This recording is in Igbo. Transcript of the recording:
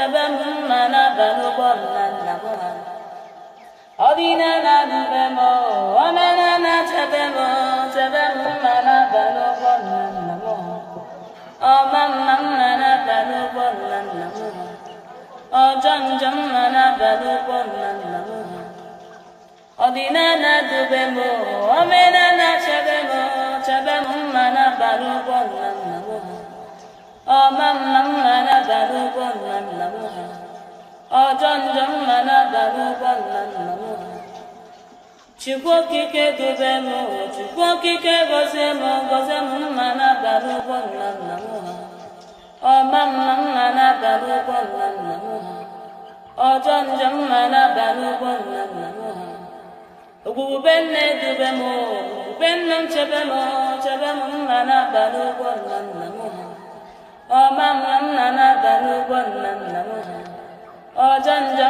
chebe m mma n'abalị ụgbọ nna nna m ha ọdịna na-adụbe m omenala chebe m mma n'abalị ụgbọ nna nna m ha ọma mma mma n'abalị ụgbọ nna nna m ha ọjọọ njọ mma n'abalị ụgbọ nna nna m ha ọdịnala dube m omenala chebe m mma n'abalị ụgbọ nna nna m ha ọma mma mma n'abalị ụgbọ nna nna m ha ọjọọ njọ mma n'abalị ụgbọ nna nna m ha Chukwu okike dube m Chukwu okike gọzie m mma n'abalị ụgbọ nna nna m ha ọma mma mma n'abalị ụgbọ nna nna m ha ọjọọ njọ mma n'abalị ụgbọ nna nna m ha Ogwugwube nne dube m ogwugwube nne m chebe m mma n'abalị ụgbọ nna nna m ha ọma mma mma n'abalị ụgbọ nna nna m ha ọjọọ njọ